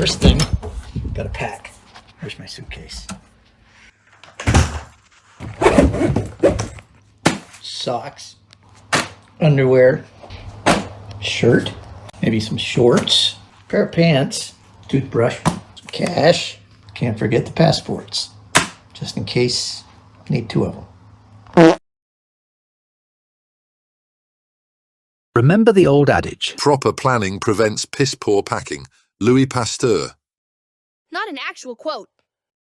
First thing, gotta pack. Where's my suitcase? Socks, underwear, shirt, maybe some shorts, pair of pants, toothbrush, some cash. Can't forget the passports, just in case I need 2 of them. Remember the old adage? Proper planning prevents piss-poor packing. Louis Pasteur. Not an actual quote.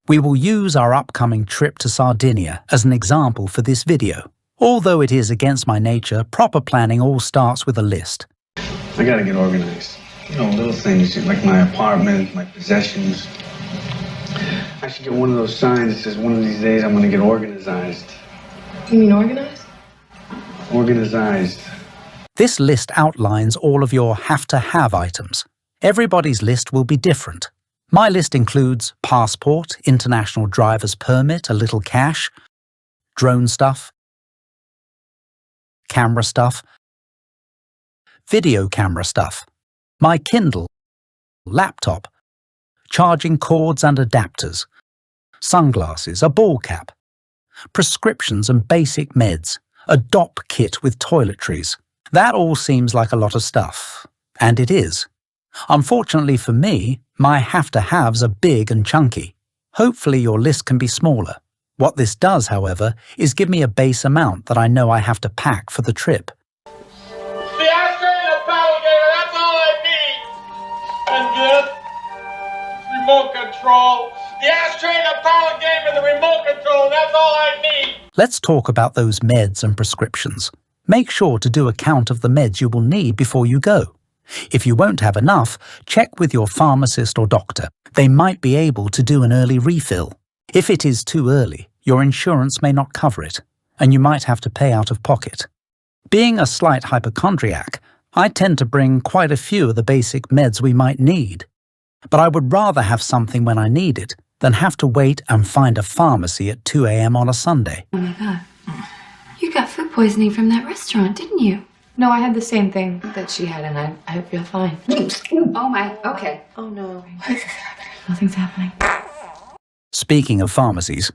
We will use our upcoming trip to Sardinia as an example for this video. Although it is against my nature, proper planning all starts with a list. I gotta get organized. You know, little things like my apartment, my possessions. I should get one of those signs that says one of these days I'm gonna get organized. You mean organized? Organized. This list outlines all of your have-to-have items. Everybody's list will be different. My list includes passport, international driver's permit, a little cash, drone stuff, camera stuff, video camera stuff, my Kindle, laptop, charging cords and adapters, sunglasses, a ball cap, prescriptions and basic meds, a DOP kit with toiletries. That all seems like a lot of stuff, and it is. Unfortunately for me, my have-to-haves are big and chunky. Hopefully your list can be smaller. What this does, however, is give me a base amount that I know I have to pack for the trip. The ashtray and a paddle gator, that's all I need. And this remote control. The ashtray and a paddle game and the remote control, that's all I need. Let's talk about those meds and prescriptions. Make sure to do a count of the meds you will need before you go. If you won't have enough, check with your pharmacist or doctor. They might be able to do an early refill. If it is too early, your insurance may not cover it, and you might have to pay out of pocket. Being a slight hypochondriac, I tend to bring quite a few of the basic meds we might need. But I would rather have something when I need it than have to wait and find a pharmacy at 2 a.m. on a Sunday. Oh my God. You got food poisoning from that restaurant, didn't you? No, I had the same thing. That she had, and I hope you're fine. Oh my, okay. Oh no. Nothing's happening. Speaking of pharmacies,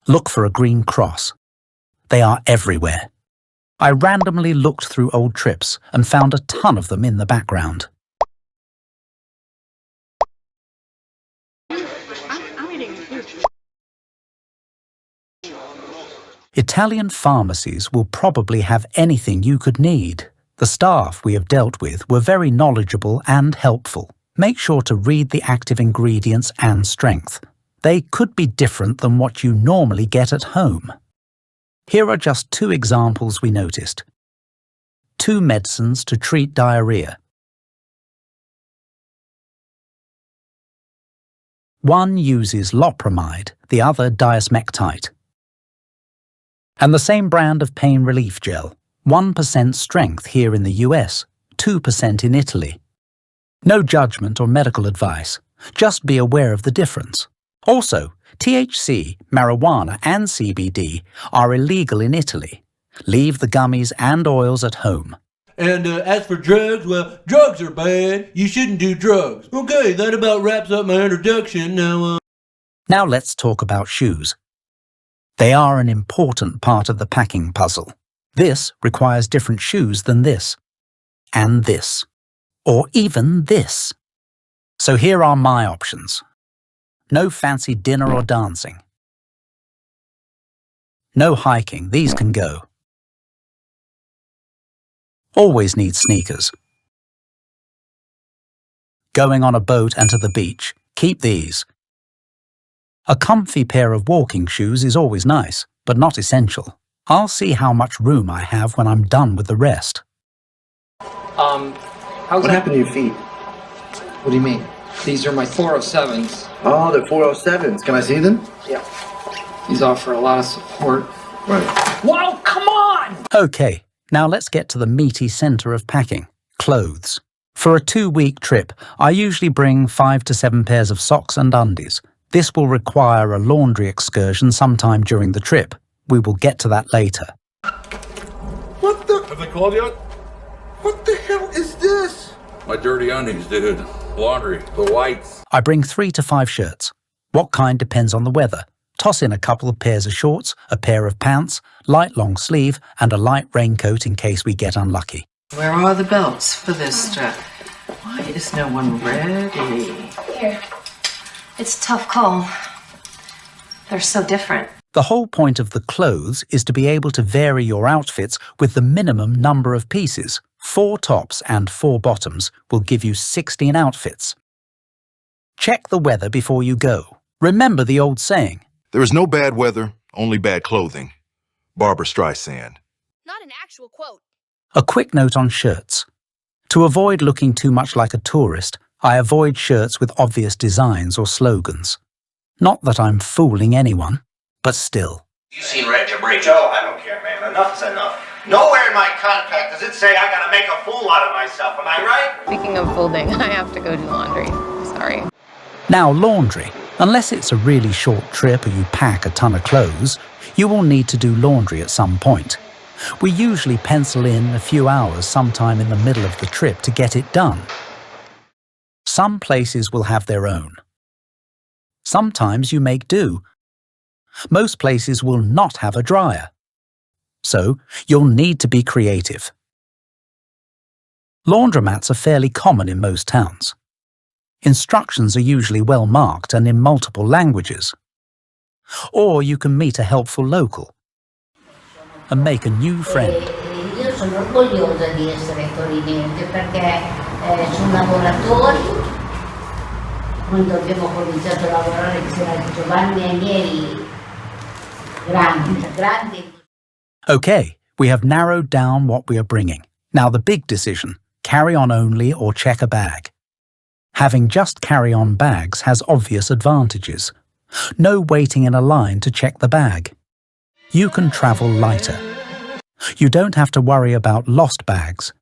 look for a green cross. They are everywhere. I randomly looked through old trips and found a ton of them in the background. Italian pharmacies will probably have anything you could need. The staff we have dealt with were very knowledgeable and helpful. Make sure to read the active ingredients and strength. They could be different than what you normally get at home. Here are just 2 examples we noticed. 2 medicines to treat diarrhea. One uses loperamide, the other diasmectite. And the same brand of pain relief gel, 1% strength here in the US, 2% in Italy. No judgment or medical advice, just be aware of the difference. Also, THC, marijuana and CBD are illegal in Italy. Leave the gummies and oils at home. And as for drugs, well, drugs are bad. You shouldn't do drugs. Okay, that about wraps up my introduction. Now let's talk about shoes. They are an important part of the packing puzzle. This requires different shoes than this, and this, or even this. So here are my options. No fancy dinner or dancing. No hiking, these can go. Always need sneakers. Going on a boat and to the beach, keep these. A comfy pair of walking shoes is always nice, but not essential. I'll see how much room I have when I'm done with the rest. What happened to your feet? What do you mean? These are my 407s. Oh, they're 407s. Can I see them? Yeah. These offer a lot of support. Right. Whoa, come on! Okay, now let's get to the meaty center of packing, clothes. For a 2-week trip, I usually bring 5 to 7 pairs of socks and undies. This will require a laundry excursion sometime during the trip. We will get to that later. What the? Have they called yet? What the hell is this? My dirty undies, dude. Laundry. The whites. I bring 3 to 5 shirts. What kind depends on the weather. Toss in a couple of pairs of shorts, a pair of pants, light long sleeve, and a light raincoat in case we get unlucky. Where are the belts for this trip? Why is no one ready? Here. It's a tough call. They're so different. The whole point of the clothes is to be able to vary your outfits with the minimum number of pieces. 4 tops and 4 bottoms will give you 16 outfits. Check the weather before you go. Remember the old saying, There is no bad weather, only bad clothing. Barbara Streisand. Not an actual quote. A quick note on shirts. To avoid looking too much like a tourist, I avoid shirts with obvious designs or slogans. Not that I'm fooling anyone, but still. You seen Red to Breach? Oh, I don't care, man. Enough's enough. Nowhere in my contract does it say I gotta make a fool out of myself. Am I right? Speaking of folding, I have to go do laundry. Sorry. Now, laundry. Unless it's a really short trip or you pack a ton of clothes, you will need to do laundry at some point. We usually pencil in a few hours sometime in the middle of the trip to get it done. Some places will have their own. Sometimes you make do. Most places will not have a dryer. So, you'll need to be creative. Laundromats are fairly common in most towns. Instructions are usually well marked and in multiple languages. Or you can meet a helpful local and make a new friend. Io sono orgogliosa di essere torinese perché sono lavoratori. Quando abbiamo cominciato a lavorare c'era Giovanni Agnelli, grandi. Okay, we have narrowed down what we are bringing. Now the big decision, carry on only or check a bag. Having just carry-on bags has obvious advantages. No waiting in a line to check the bag. You can travel lighter. You don't have to worry about lost bags.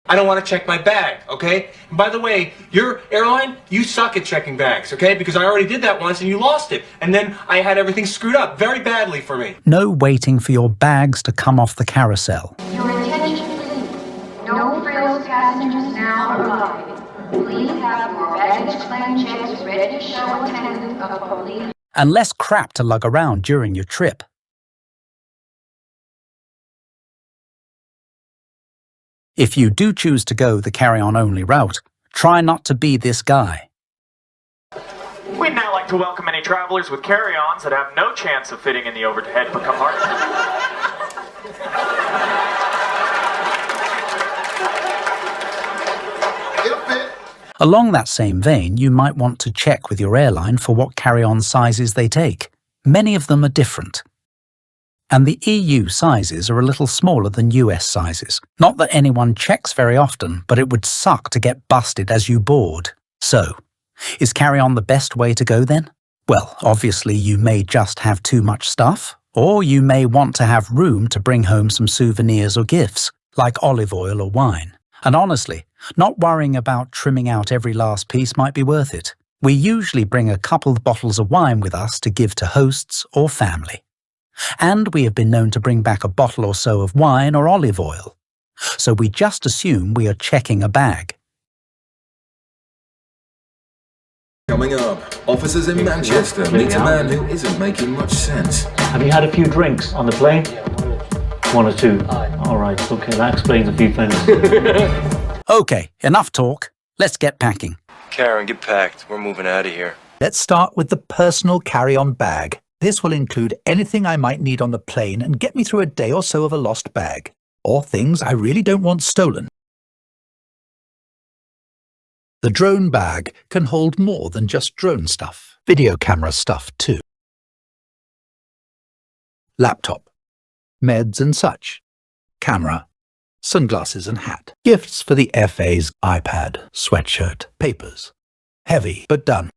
I don't want to check my bag, okay? And by the way, your airline, you suck at checking bags, okay? Because I already did that once and you lost it. And then I had everything screwed up very badly for me. No waiting for your bags to come off the carousel. Your attention, please. No frills passengers now arriving. Please have your baggage claim checks ready to show attendant of police. And less crap to lug around during your trip. If you do choose to go the carry-on only route, try not to be this guy. We'd now like to welcome any travelers with carry-ons that have no chance of fitting in the overhead compartment. Along that same vein, you might want to check with your airline for what carry-on sizes they take. Many of them are different. And the EU sizes are a little smaller than US sizes. Not that anyone checks very often, but it would suck to get busted as you board. So, is carry-on the best way to go then? Well, obviously you may just have too much stuff, or you may want to have room to bring home some souvenirs or gifts, like olive oil or wine. And honestly, not worrying about trimming out every last piece might be worth it. We usually bring a couple of bottles of wine with us to give to hosts or family. And we have been known to bring back a bottle or so of wine or olive oil. So we just assume we are checking a bag. Coming up, officers in Manchester meet a man who isn't making much sense. Have you had a few drinks on the plane? 1 or 2. All right, okay, that explains a few things. Okay, enough talk. Let's get packing. Karen, get packed. We're moving out of here. Let's start with the personal carry-on bag. This will include anything I might need on the plane and get me through a day or so of a lost bag, or things I really don't want stolen. The drone bag can hold more than just drone stuff. Video camera stuff too. Laptop. Meds and such. Camera. Sunglasses and hat. Gifts for the FA's iPad, sweatshirt, papers. Heavy, but done.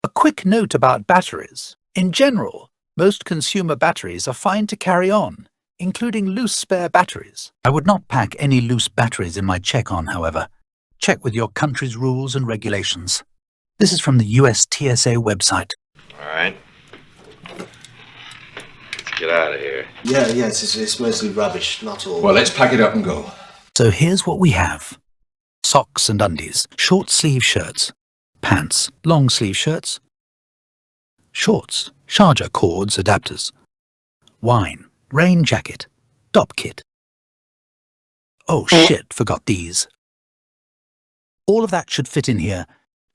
A quick note about batteries. In general, most consumer batteries are fine to carry on, including loose spare batteries. I would not pack any loose batteries in my check-on, however. Check with your country's rules and regulations. This is from the US TSA website. All right. Let's get out of here. Yeah, it's mostly rubbish, not all. Well, let's pack it up and go. So here's what we have. Socks and undies, short sleeve shirts, pants, long sleeve shirts, shorts, charger cords, adapters, wine, rain jacket, top kit. Oh shit, forgot these. All of that should fit in here.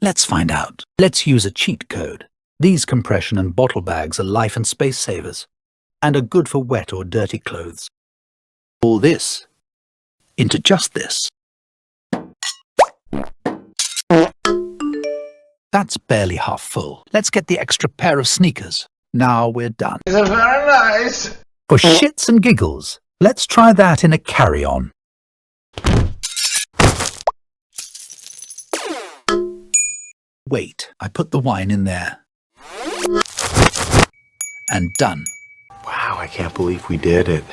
Let's find out. Let's use a cheat code. These compression and bottle bags are life and space savers, and are good for wet or dirty clothes. All this into just this. That's barely half full. Let's get the extra pair of sneakers. Now we're done. It's very nice. For shits and giggles, let's try that in a carry-on. Wait, I put the wine in there. And done. Wow, I can't believe we did it.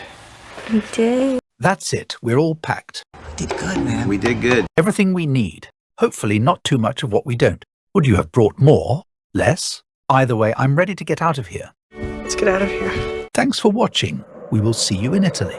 We did. That's it. We're all packed. Did good, man. We did good. Everything we need. Hopefully not too much of what we don't. Would you have brought more? Less? Either way, I'm ready to get out of here. Let's get out of here. Thanks for watching. We will see you in Italy.